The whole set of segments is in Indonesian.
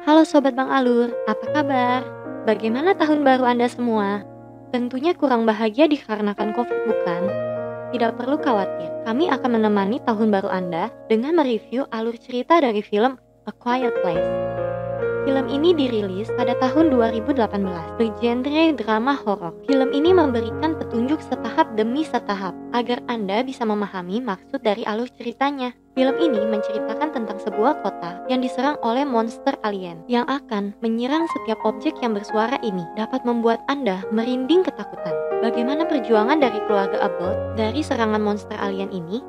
Halo Sobat Bang Alur, apa kabar? Bagaimana tahun baru Anda semua? Tentunya kurang bahagia dikarenakan COVID bukan? Tidak perlu khawatir, kami akan menemani tahun baru Anda dengan mereview alur cerita dari film A Quiet Place. Film ini dirilis pada tahun 2018, bergenre drama horor. Film ini memberikan petunjuk setahap demi setahap agar Anda bisa memahami maksud dari alur ceritanya. Film ini menceritakan tentang sebuah kota yang diserang oleh monster alien yang akan menyerang setiap objek yang bersuara ini dapat membuat Anda merinding ketakutan. Bagaimana perjuangan dari keluarga Abbott dari serangan monster alien ini?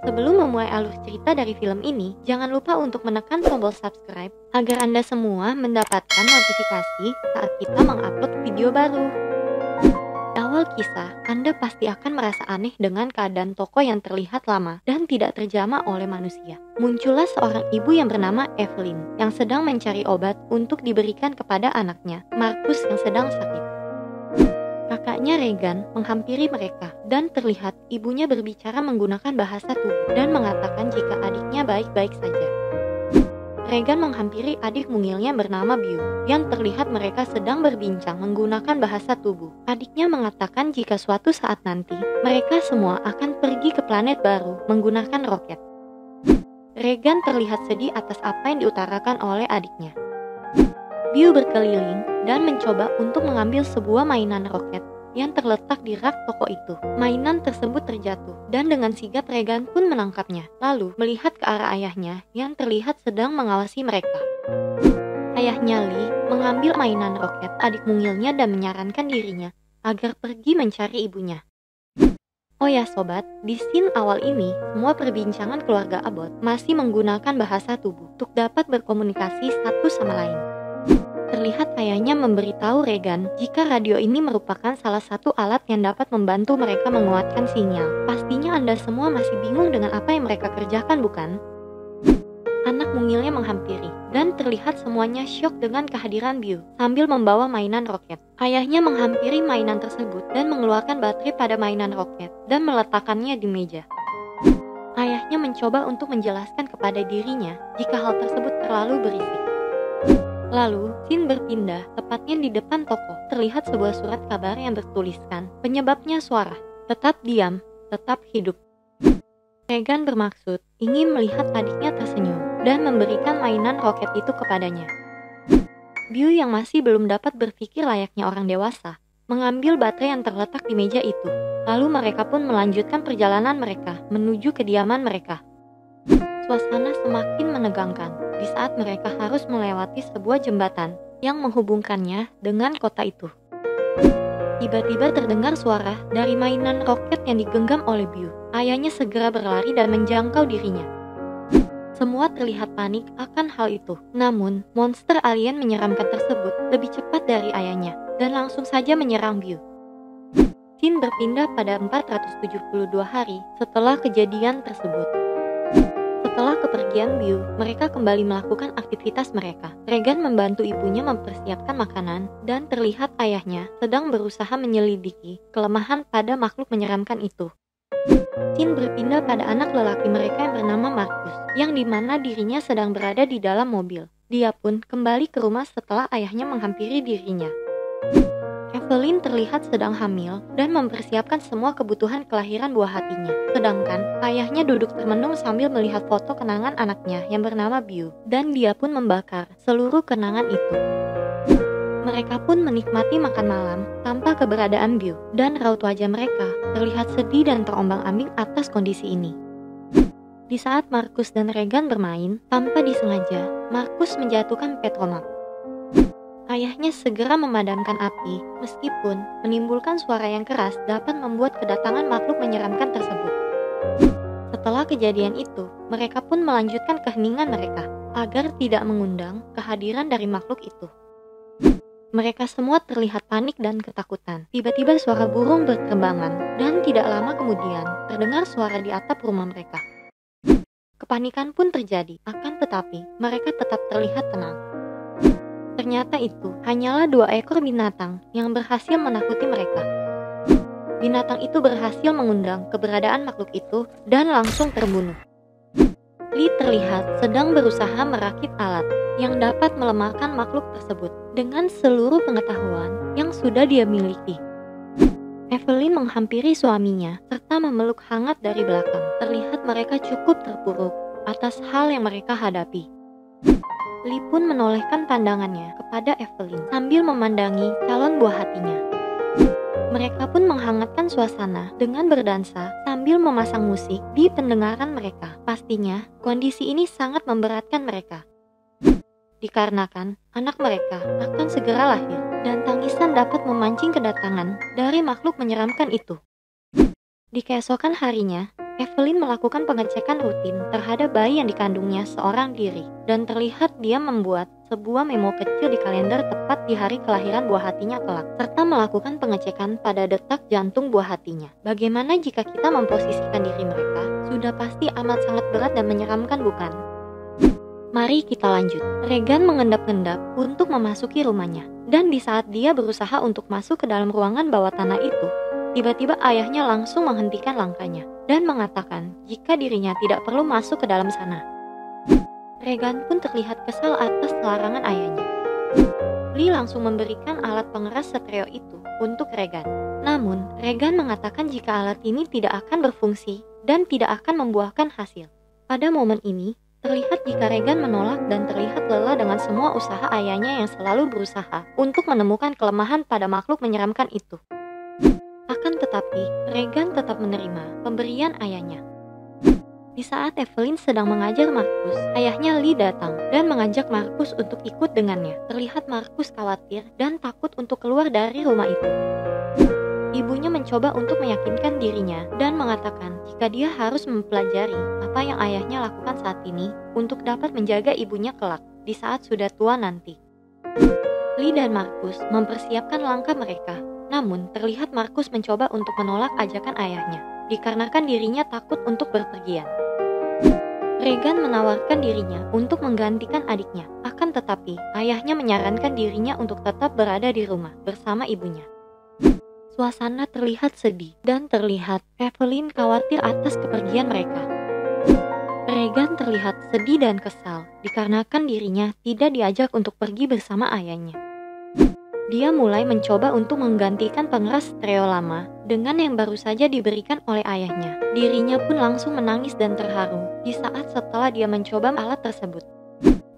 Sebelum memulai alur cerita dari film ini, jangan lupa untuk menekan tombol subscribe agar Anda semua mendapatkan notifikasi saat kita mengupload video baru. Di awal kisah, Anda pasti akan merasa aneh dengan keadaan toko yang terlihat lama dan tidak terjamah oleh manusia. Muncullah seorang ibu yang bernama Evelyn yang sedang mencari obat untuk diberikan kepada anaknya, Marcus yang sedang sakit. Kakaknya Regan menghampiri mereka dan terlihat ibunya berbicara menggunakan bahasa tubuh dan mengatakan jika adiknya baik-baik saja. Regan menghampiri adik mungilnya bernama Beau yang terlihat mereka sedang berbincang menggunakan bahasa tubuh. Adiknya mengatakan jika suatu saat nanti mereka semua akan pergi ke planet baru menggunakan roket. Regan terlihat sedih atas apa yang diutarakan oleh adiknya. Beau berkeliling dan mencoba untuk mengambil sebuah mainan roket yang terletak di rak toko itu. Mainan tersebut terjatuh dan dengan sigap Regan pun menangkapnya, lalu melihat ke arah ayahnya yang terlihat sedang mengawasi mereka. Ayahnya Lee mengambil mainan roket adik mungilnya dan menyarankan dirinya agar pergi mencari ibunya. Oh ya sobat, di scene awal ini, semua perbincangan keluarga Abbott masih menggunakan bahasa tubuh untuk dapat berkomunikasi satu sama lain. Terlihat ayahnya memberitahu Regan jika radio ini merupakan salah satu alat yang dapat membantu mereka menguatkan sinyal. Pastinya Anda semua masih bingung dengan apa yang mereka kerjakan bukan? Anak mungilnya menghampiri dan terlihat semuanya syok dengan kehadiran Beau sambil membawa mainan roket. Ayahnya menghampiri mainan tersebut dan mengeluarkan baterai pada mainan roket dan meletakkannya di meja. Ayahnya mencoba untuk menjelaskan kepada dirinya jika hal tersebut terlalu berisik. Lalu, scene berpindah, tepatnya di depan toko. Terlihat sebuah surat kabar yang bertuliskan, penyebabnya suara, tetap diam, tetap hidup. Regan bermaksud ingin melihat adiknya tersenyum dan memberikan mainan roket itu kepadanya. Beau yang masih belum dapat berpikir layaknya orang dewasa, mengambil baterai yang terletak di meja itu. Lalu mereka pun melanjutkan perjalanan mereka menuju kediaman mereka. Suasana semakin menegangkan di saat mereka harus melewati sebuah jembatan yang menghubungkannya dengan kota itu. Tiba-tiba terdengar suara dari mainan roket yang digenggam oleh Beau. Ayahnya segera berlari dan menjangkau dirinya. Semua terlihat panik akan hal itu. Namun, monster alien menyeramkan tersebut lebih cepat dari ayahnya dan langsung saja menyerang Beau. Scene berpindah pada 472 hari setelah kejadian tersebut. Setelah kepergian Beau, mereka kembali melakukan aktivitas mereka. Regan membantu ibunya mempersiapkan makanan dan terlihat ayahnya sedang berusaha menyelidiki kelemahan pada makhluk menyeramkan itu. Scene berpindah pada anak lelaki mereka yang bernama Marcus, yang dimana dirinya sedang berada di dalam mobil. Dia pun kembali ke rumah setelah ayahnya menghampiri dirinya. Evelyn terlihat sedang hamil dan mempersiapkan semua kebutuhan kelahiran buah hatinya. Sedangkan ayahnya duduk termenung sambil melihat foto kenangan anaknya yang bernama Beau. Dan dia pun membakar seluruh kenangan itu. Mereka pun menikmati makan malam tanpa keberadaan Beau. Dan raut wajah mereka terlihat sedih dan terombang-ambing atas kondisi ini. Di saat Marcus dan Regan bermain, tanpa disengaja, Marcus menjatuhkan petromak. Ayahnya segera memadamkan api, meskipun menimbulkan suara yang keras dapat membuat kedatangan makhluk menyeramkan tersebut. Setelah kejadian itu, mereka pun melanjutkan keheningan mereka, agar tidak mengundang kehadiran dari makhluk itu. Mereka semua terlihat panik dan ketakutan. Tiba-tiba suara burung berterbangan, dan tidak lama kemudian, terdengar suara di atap rumah mereka. Kepanikan pun terjadi, akan tetapi mereka tetap terlihat tenang. Ternyata itu hanyalah 2 ekor binatang yang berhasil menakuti mereka. Binatang itu berhasil mengundang keberadaan makhluk itu dan langsung terbunuh. Lee terlihat sedang berusaha merakit alat yang dapat melemahkan makhluk tersebut dengan seluruh pengetahuan yang sudah dia miliki. Evelyn menghampiri suaminya serta memeluk hangat dari belakang. Terlihat mereka cukup terpuruk atas hal yang mereka hadapi. Lee pun menolehkan pandangannya kepada Evelyn sambil memandangi calon buah hatinya. Mereka pun menghangatkan suasana dengan berdansa sambil memasang musik di pendengaran mereka. Pastinya, kondisi ini sangat memberatkan mereka. Dikarenakan anak mereka akan segera lahir dan tangisan dapat memancing kedatangan dari makhluk menyeramkan itu. Di keesokan harinya, Evelyn melakukan pengecekan rutin terhadap bayi yang dikandungnya seorang diri dan terlihat dia membuat sebuah memo kecil di kalender tepat di hari kelahiran buah hatinya kelak, serta melakukan pengecekan pada detak jantung buah hatinya. Bagaimana jika kita memposisikan diri mereka? Sudah pasti amat sangat berat dan menyeramkan, bukan? Mari kita lanjut. Regan mengendap-endap untuk memasuki rumahnya, dan di saat dia berusaha untuk masuk ke dalam ruangan bawah tanah itu, tiba-tiba ayahnya langsung menghentikan langkahnya dan mengatakan jika dirinya tidak perlu masuk ke dalam sana. Regan pun terlihat kesal atas larangan ayahnya. Lee langsung memberikan alat pengeras stereo itu untuk Regan. Namun, Regan mengatakan jika alat ini tidak akan berfungsi dan tidak akan membuahkan hasil. Pada momen ini, terlihat jika Regan menolak dan terlihat lelah dengan semua usaha ayahnya yang selalu berusaha untuk menemukan kelemahan pada makhluk menyeramkan itu. Akan tetapi, Regan tetap menerima pemberian ayahnya. Di saat Evelyn sedang mengajar Markus, ayahnya Lee datang dan mengajak Markus untuk ikut dengannya. Terlihat Markus khawatir dan takut untuk keluar dari rumah itu. Ibunya mencoba untuk meyakinkan dirinya dan mengatakan jika dia harus mempelajari apa yang ayahnya lakukan saat ini untuk dapat menjaga ibunya kelak di saat sudah tua nanti. Lee dan Markus mempersiapkan langkah mereka, namun terlihat Markus mencoba untuk menolak ajakan ayahnya, dikarenakan dirinya takut untuk berpergian. Regan menawarkan dirinya untuk menggantikan adiknya, akan tetapi ayahnya menyarankan dirinya untuk tetap berada di rumah bersama ibunya. Suasana terlihat sedih dan terlihat Evelyn khawatir atas kepergian mereka. Regan terlihat sedih dan kesal dikarenakan dirinya tidak diajak untuk pergi bersama ayahnya. Dia mulai mencoba untuk menggantikan pengeras stereo lama dengan yang baru saja diberikan oleh ayahnya. Dirinya pun langsung menangis dan terharu di saat setelah dia mencoba alat tersebut.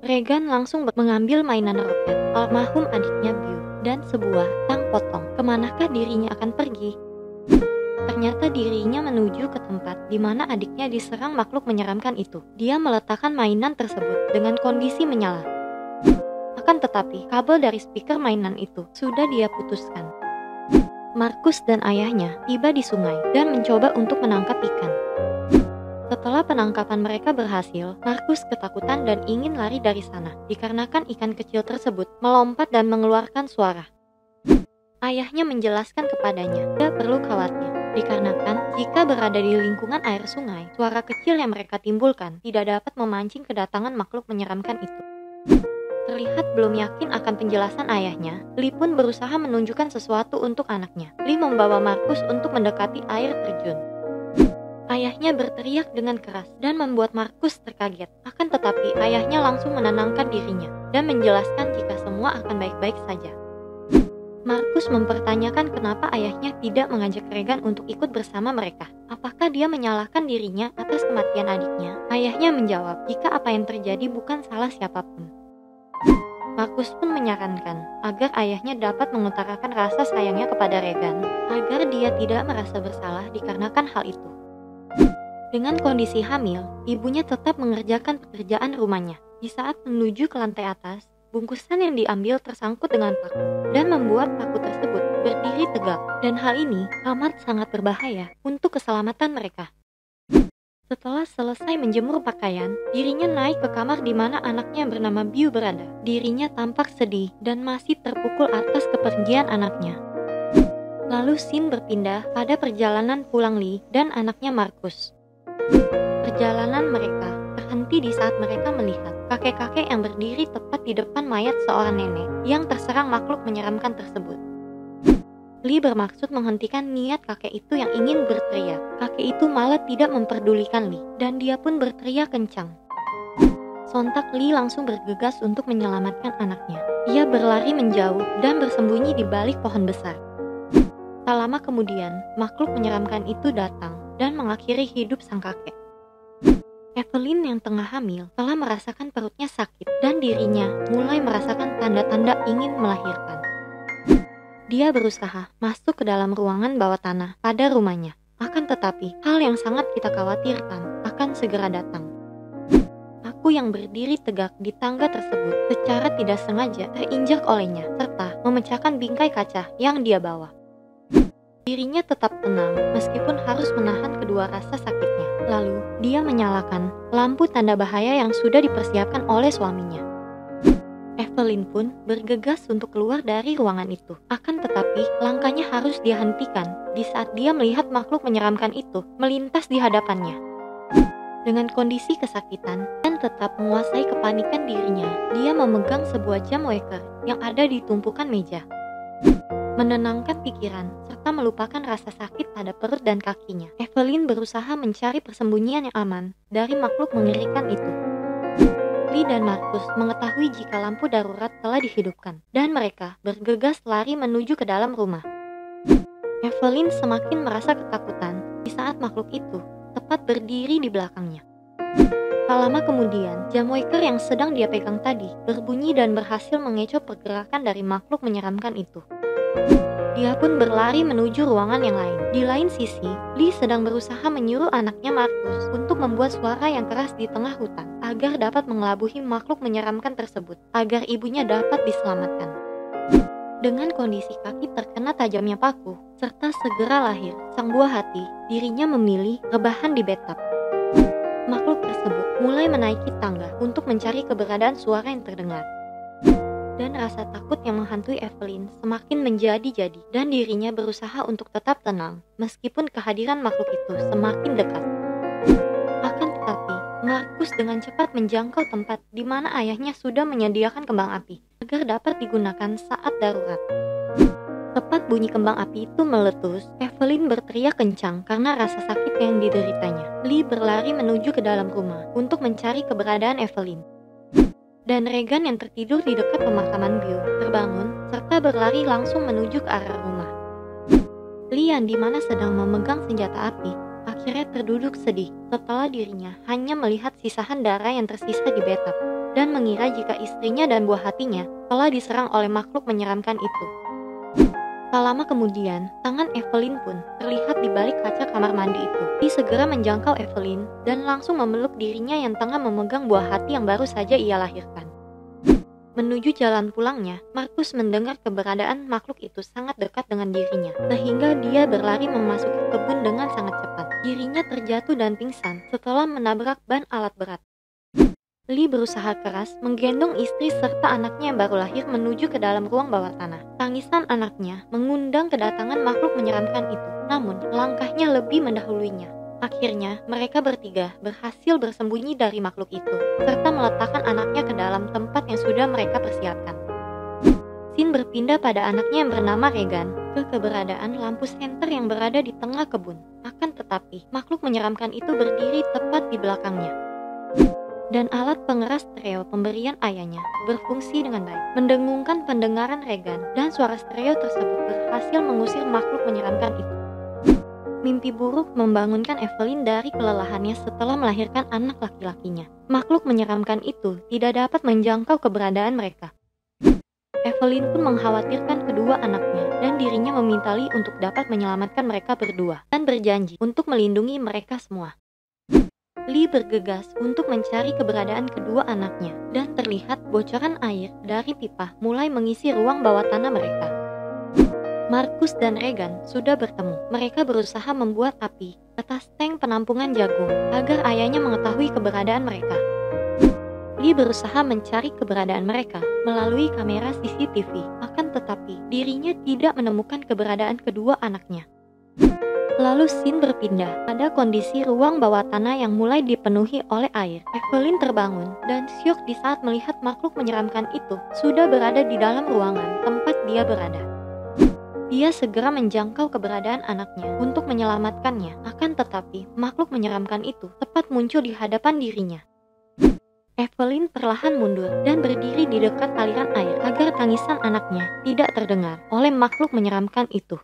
Regan langsung mengambil mainan roket almarhum adiknya Beau dan sebuah tang potong. Kemanakah dirinya akan pergi? Ternyata dirinya menuju ke tempat di mana adiknya diserang makhluk menyeramkan itu. Dia meletakkan mainan tersebut dengan kondisi menyala. Akan tetapi, kabel dari speaker mainan itu sudah dia putuskan. Markus dan ayahnya tiba di sungai dan mencoba untuk menangkap ikan. Setelah penangkapan mereka berhasil, Markus ketakutan dan ingin lari dari sana, dikarenakan ikan kecil tersebut melompat dan mengeluarkan suara. Ayahnya menjelaskan kepadanya, tidak perlu khawatir, dikarenakan jika berada di lingkungan air sungai, suara kecil yang mereka timbulkan tidak dapat memancing kedatangan makhluk menyeramkan itu. Terlihat belum yakin akan penjelasan ayahnya, Lee pun berusaha menunjukkan sesuatu untuk anaknya. Lee membawa Markus untuk mendekati air terjun. Ayahnya berteriak dengan keras dan membuat Markus terkaget. Akan tetapi ayahnya langsung menenangkan dirinya dan menjelaskan jika semua akan baik-baik saja. Markus mempertanyakan kenapa ayahnya tidak mengajak Regan untuk ikut bersama mereka. Apakah dia menyalahkan dirinya atas kematian adiknya? Ayahnya menjawab jika apa yang terjadi bukan salah siapapun. Markus pun menyarankan agar ayahnya dapat mengutarakan rasa sayangnya kepada Regan agar dia tidak merasa bersalah dikarenakan hal itu. Dengan kondisi hamil, ibunya tetap mengerjakan pekerjaan rumahnya. Di saat menuju ke lantai atas, bungkusan yang diambil tersangkut dengan paku dan membuat paku tersebut berdiri tegak, dan hal ini amat sangat berbahaya untuk keselamatan mereka. Setelah selesai menjemur pakaian, dirinya naik ke kamar di mana anaknya yang bernama Beau berada. Dirinya tampak sedih dan masih terpukul atas kepergian anaknya. Lalu scene berpindah pada perjalanan pulang Lee dan anaknya Markus. Perjalanan mereka berhenti di saat mereka melihat kakek-kakek yang berdiri tepat di depan mayat seorang nenek yang terserang makhluk menyeramkan tersebut. Lee bermaksud menghentikan niat kakek itu yang ingin berteriak. Kakek itu malah tidak memperdulikan Lee, dan dia pun berteriak kencang. Sontak Lee langsung bergegas untuk menyelamatkan anaknya. Ia berlari menjauh dan bersembunyi di balik pohon besar. Tak lama kemudian, makhluk menyeramkan itu datang dan mengakhiri hidup sang kakek. Evelyn yang tengah hamil telah merasakan perutnya sakit dan dirinya mulai merasakan tanda-tanda ingin melahirkan. Dia berusaha masuk ke dalam ruangan bawah tanah pada rumahnya. Akan tetapi, hal yang sangat kita khawatirkan akan segera datang. Aku yang berdiri tegak di tangga tersebut secara tidak sengaja terinjak olehnya serta memecahkan bingkai kaca yang dia bawa. Dirinya tetap tenang meskipun harus menahan kedua rasa sakitnya. Lalu, dia menyalakan lampu tanda bahaya yang sudah dipersiapkan oleh suaminya. Evelyn pun bergegas untuk keluar dari ruangan itu. Akan tetapi, langkahnya harus dia hentikan di saat dia melihat makhluk menyeramkan itu melintas di hadapannya. Dengan kondisi kesakitan dan tetap menguasai kepanikan dirinya, dia memegang sebuah jam waker yang ada di tumpukan meja. Menenangkan pikiran serta melupakan rasa sakit pada perut dan kakinya, Evelyn berusaha mencari persembunyian yang aman dari makhluk mengerikan itu. Lee dan Marcus mengetahui jika lampu darurat telah dihidupkan, dan mereka bergegas lari menuju ke dalam rumah. Evelyn semakin merasa ketakutan di saat makhluk itu tepat berdiri di belakangnya. Tak lama kemudian, jam waker yang sedang dia pegang tadi berbunyi dan berhasil mengecoh pergerakan dari makhluk menyeramkan itu. Dia pun berlari menuju ruangan yang lain. Di lain sisi, Lee sedang berusaha menyuruh anaknya Marcus untuk membuat suara yang keras di tengah hutan agar dapat mengelabuhi makhluk menyeramkan tersebut, agar ibunya dapat diselamatkan. Dengan kondisi kaki terkena tajamnya paku, serta segera lahir sang buah hati, dirinya memilih rebahan di bathtub. Makhluk tersebut mulai menaiki tangga untuk mencari keberadaan suara yang terdengar. Dan rasa takut yang menghantui Evelyn semakin menjadi-jadi, dan dirinya berusaha untuk tetap tenang meskipun kehadiran makhluk itu semakin dekat. Akan tetapi, Marcus dengan cepat menjangkau tempat di mana ayahnya sudah menyediakan kembang api agar dapat digunakan saat darurat. Tepat bunyi kembang api itu meletus, Evelyn berteriak kencang karena rasa sakit yang dideritanya. Lee berlari menuju ke dalam rumah untuk mencari keberadaan Evelyn. Dan Regan yang tertidur di dekat pemakaman Bill terbangun serta berlari langsung menuju ke arah rumah. Lee yang dimana sedang memegang senjata api akhirnya terduduk sedih setelah dirinya hanya melihat sisahan darah yang tersisa di bathtub dan mengira jika istrinya dan buah hatinya telah diserang oleh makhluk menyeramkan itu. Tak lama kemudian, tangan Evelyn pun terlihat di balik kaca kamar mandi itu. Lee segera menjangkau Evelyn dan langsung memeluk dirinya yang tengah memegang buah hati yang baru saja ia lahirkan. Menuju jalan pulangnya, Marcus mendengar keberadaan makhluk itu sangat dekat dengan dirinya, sehingga dia berlari memasuki kebun dengan sangat cepat. Dirinya terjatuh dan pingsan setelah menabrak ban alat berat. Lee berusaha keras menggendong istri serta anaknya yang baru lahir menuju ke dalam ruang bawah tanah. Tangisan anaknya mengundang kedatangan makhluk menyeramkan itu, namun langkahnya lebih mendahuluinya. Akhirnya, mereka bertiga berhasil bersembunyi dari makhluk itu, serta meletakkan anaknya ke dalam tempat yang sudah mereka persiapkan. Scene berpindah pada anaknya yang bernama Regan ke keberadaan lampu senter yang berada di tengah kebun. Akan tetapi, makhluk menyeramkan itu berdiri tepat di belakangnya. Dan alat pengeras stereo pemberian ayahnya berfungsi dengan baik, mendengungkan pendengaran Regan, dan suara stereo tersebut berhasil mengusir makhluk menyeramkan itu. Mimpi buruk membangunkan Evelyn dari kelelahannya setelah melahirkan anak laki-lakinya. Makhluk menyeramkan itu tidak dapat menjangkau keberadaan mereka. Evelyn pun mengkhawatirkan kedua anaknya, dan dirinya meminta Lee untuk dapat menyelamatkan mereka berdua, dan berjanji untuk melindungi mereka semua. Lee bergegas untuk mencari keberadaan kedua anaknya, dan terlihat bocoran air dari pipa mulai mengisi ruang bawah tanah mereka. Marcus dan Regan sudah bertemu. Mereka berusaha membuat api atas tank penampungan jagung agar ayahnya mengetahui keberadaan mereka. Lee berusaha mencari keberadaan mereka melalui kamera CCTV, akan tetapi dirinya tidak menemukan keberadaan kedua anaknya. Lalu scene berpindah pada kondisi ruang bawah tanah yang mulai dipenuhi oleh air. Evelyn terbangun dan syok di saat melihat makhluk menyeramkan itu sudah berada di dalam ruangan tempat dia berada. Dia segera menjangkau keberadaan anaknya untuk menyelamatkannya, akan tetapi makhluk menyeramkan itu tepat muncul di hadapan dirinya. Evelyn perlahan mundur dan berdiri di dekat aliran air agar tangisan anaknya tidak terdengar oleh makhluk menyeramkan itu.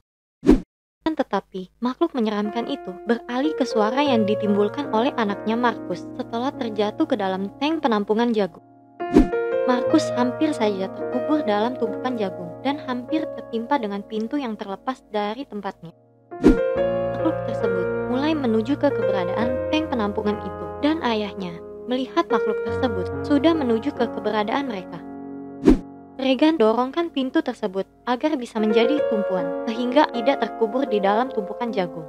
Tetapi makhluk menyeramkan itu beralih ke suara yang ditimbulkan oleh anaknya Markus setelah terjatuh ke dalam tank penampungan jagung. Markus hampir saja terkubur dalam tumpukan jagung dan hampir tertimpa dengan pintu yang terlepas dari tempatnya. Makhluk tersebut mulai menuju ke keberadaan tank penampungan itu, dan ayahnya melihat makhluk tersebut sudah menuju ke keberadaan mereka. Regan dorongkan pintu tersebut agar bisa menjadi tumpuan sehingga tidak terkubur di dalam tumpukan jagung.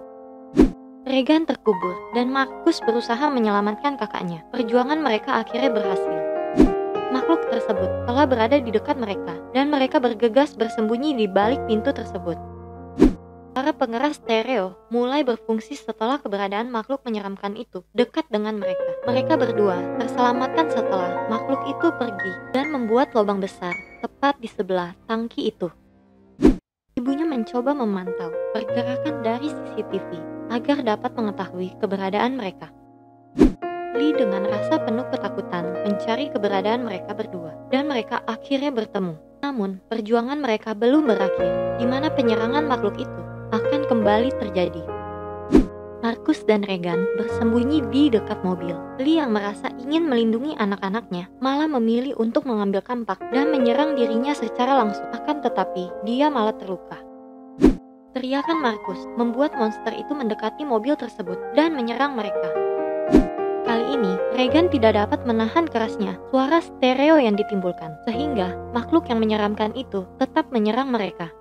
Regan terkubur dan Markus berusaha menyelamatkan kakaknya. Perjuangan mereka akhirnya berhasil. Makhluk tersebut telah berada di dekat mereka dan mereka bergegas bersembunyi di balik pintu tersebut. Para pengeras stereo mulai berfungsi setelah keberadaan makhluk menyeramkan itu dekat dengan mereka. Mereka berdua terselamatkan setelah makhluk itu pergi dan membuat lubang besar tepat di sebelah tangki itu. Ibunya mencoba memantau pergerakan dari CCTV agar dapat mengetahui keberadaan mereka. Lee dengan rasa penuh ketakutan mencari keberadaan mereka berdua dan mereka akhirnya bertemu. Namun perjuangan mereka belum berakhir, di mana penyerangan makhluk itu akan kembali terjadi. Markus dan Regan bersembunyi di dekat mobil. Lee yang merasa ingin melindungi anak-anaknya malah memilih untuk mengambil kampak dan menyerang dirinya secara langsung, akan tetapi dia malah terluka. Teriakan Markus membuat monster itu mendekati mobil tersebut dan menyerang mereka. Kali ini, Regan tidak dapat menahan kerasnya suara stereo yang ditimbulkan, sehingga makhluk yang menyeramkan itu tetap menyerang mereka.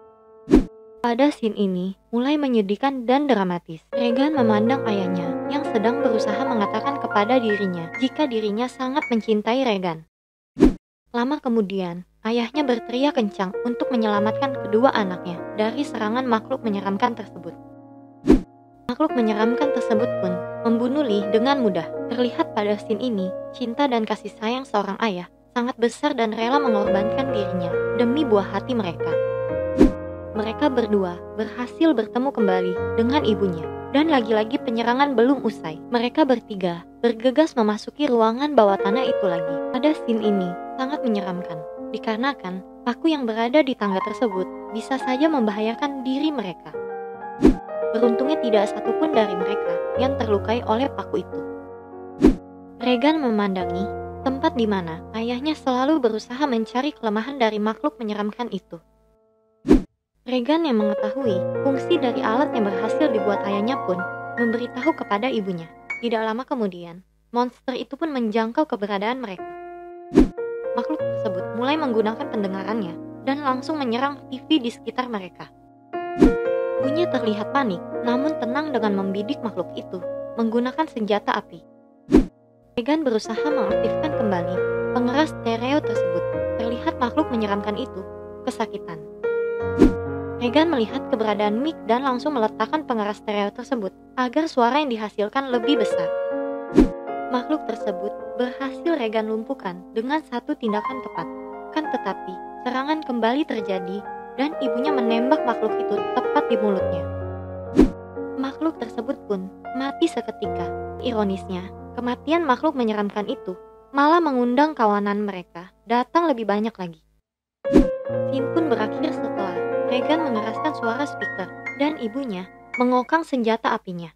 Pada scene ini, mulai menyedihkan dan dramatis. Regan memandang ayahnya yang sedang berusaha mengatakan kepada dirinya jika dirinya sangat mencintai Regan. Lama kemudian, ayahnya berteriak kencang untuk menyelamatkan kedua anaknya dari serangan makhluk menyeramkan tersebut. Makhluk menyeramkan tersebut pun membunuh Lee dengan mudah. Terlihat pada scene ini, cinta dan kasih sayang seorang ayah sangat besar dan rela mengorbankan dirinya demi buah hati mereka. Mereka berdua berhasil bertemu kembali dengan ibunya, dan lagi-lagi penyerangan belum usai. Mereka bertiga bergegas memasuki ruangan bawah tanah itu lagi. Pada scene ini sangat menyeramkan, dikarenakan paku yang berada di tangga tersebut bisa saja membahayakan diri mereka. Beruntungnya tidak satupun dari mereka yang terlukai oleh paku itu. Regan memandangi tempat di mana ayahnya selalu berusaha mencari kelemahan dari makhluk menyeramkan itu. Regan yang mengetahui fungsi dari alat yang berhasil dibuat ayahnya pun memberitahu kepada ibunya. Tidak lama kemudian, monster itu pun menjangkau keberadaan mereka. Makhluk tersebut mulai menggunakan pendengarannya dan langsung menyerang TV di sekitar mereka. Ibunya terlihat panik, namun tenang dengan membidik makhluk itu menggunakan senjata api. Regan berusaha mengaktifkan kembali pengeras stereo tersebut. Terlihat makhluk menyeramkan itu kesakitan. Regan melihat keberadaan mic dan langsung meletakkan pengeras stereo tersebut agar suara yang dihasilkan lebih besar. Makhluk tersebut berhasil Regan lumpuhkan dengan satu tindakan tepat. Kan tetapi, serangan kembali terjadi dan ibunya menembak makhluk itu tepat di mulutnya. Makhluk tersebut pun mati seketika. Ironisnya, kematian makhluk menyeramkan itu malah mengundang kawanan mereka datang lebih banyak lagi. Scene pun berakhir setelah Regan mengeraskan suara speaker dan ibunya mengokang senjata apinya.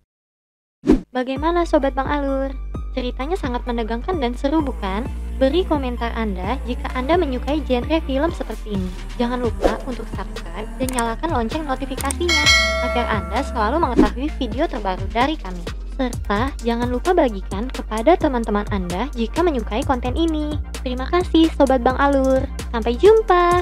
Bagaimana Sobat Bang Alur? Ceritanya sangat menegangkan dan seru bukan? Beri komentar Anda jika Anda menyukai genre film seperti ini. Jangan lupa untuk subscribe dan nyalakan lonceng notifikasinya agar Anda selalu mengetahui video terbaru dari kami. Serta jangan lupa bagikan kepada teman-teman Anda jika menyukai konten ini. Terima kasih Sobat Bang Alur. Sampai jumpa!